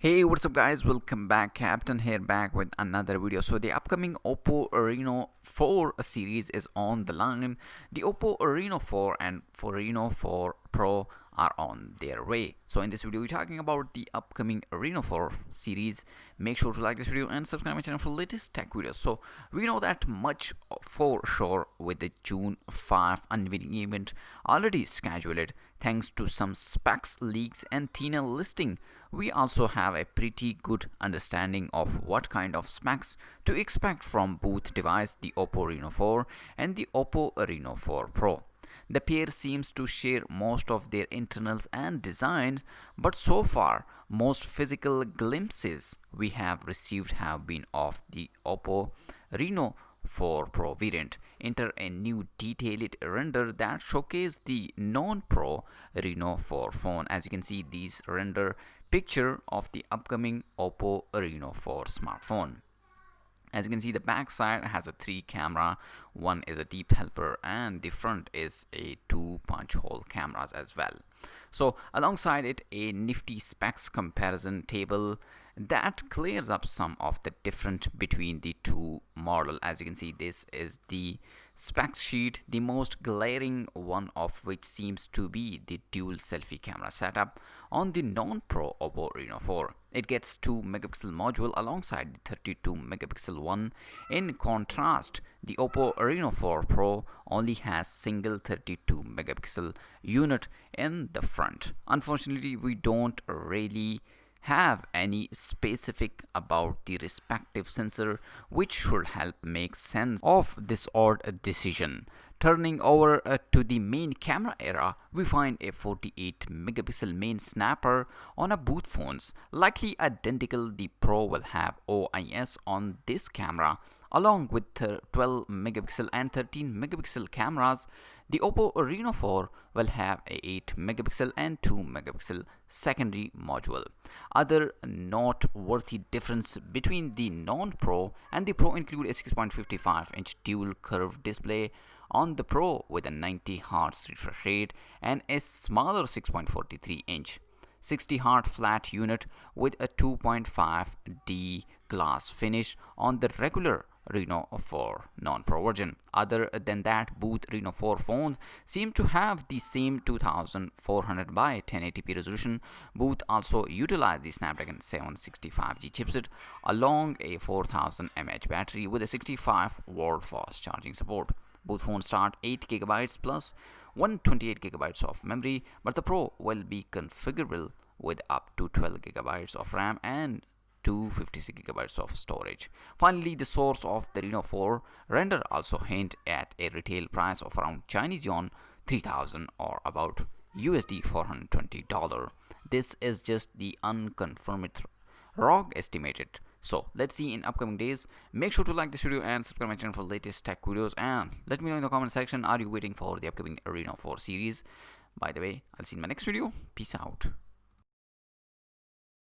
Hey, what's up guys, welcome back. Captain here, back with another video. So the upcoming Oppo Reno 4 series is on the line. The Oppo Reno 4 and Reno 4 Pro are on their way. So in this video we're talking about the upcoming Reno 4 series. Make sure to like this video and subscribe my channel for latest tech videos. So we know that much for sure with the June 5 unveiling event already scheduled. Thanks to some specs leaks and TNL listing, we also have a pretty good understanding of what kind of specs to expect from both devices, the Oppo Reno 4 and the Oppo Reno 4 Pro. The pair seems to share most of their internals and designs, but so far most physical glimpses we have received have been of the Oppo Reno 4 Pro variant. Enter a new detailed render that showcases the non-Pro Reno 4 phone. As you can see, these render picture of the upcoming Oppo Reno 4 smartphone. As you can see, the back side has a 3 camera, one is a deep helper and the front is a 2 punch hole cameras as well. So alongside it, a nifty specs comparison table that clears up some of the difference between the two models. As you can see, this is the specs sheet, the most glaring one of which seems to be the dual selfie camera setup on the non-Pro Oppo Reno 4. It gets 2 megapixel module alongside the 32 megapixel one. In contrast, the Oppo Reno 4 Pro only has single 32 megapixel unit in the front. Unfortunately, we don't really have any specific about the respective sensor, which should help make sense of this odd decision. Turning over to the main camera era, we find a 48 megapixel main snapper on a both phones. Likely identical, the Pro will have OIS on this camera along with 12 megapixel and 13 megapixel cameras. The Oppo Reno 4 will have a 8 megapixel and 2 megapixel secondary module. Other noteworthy difference between the non-Pro and the Pro include a 6.55-inch dual curved display on the Pro with a 90 Hz refresh rate and a smaller 6.43-inch 60 Hz flat unit with a 2.5D glass finish on the regular Reno 4 non-Pro version. Other than that, both Reno 4 phones seem to have the same 2400 by 1080p resolution. Both also utilize the Snapdragon 765G chipset along a 4000 mAh battery with a 65-volt fast charging support. Both phones start 8GB plus 128GB of memory, but the Pro will be configurable with up to 12GB of RAM and 256GB of storage. Finally, the source of the Reno 4 render also hint at a retail price of around Chinese yuan 3000 or about USD $420. This is just the unconfirmed raw estimated. So let's see in upcoming days. Make sure to like this video and subscribe my channel for latest tech videos, and let me know in the comment section, are you waiting for the upcoming Reno 4 series? By the way, I'll see you in my next video. Peace out.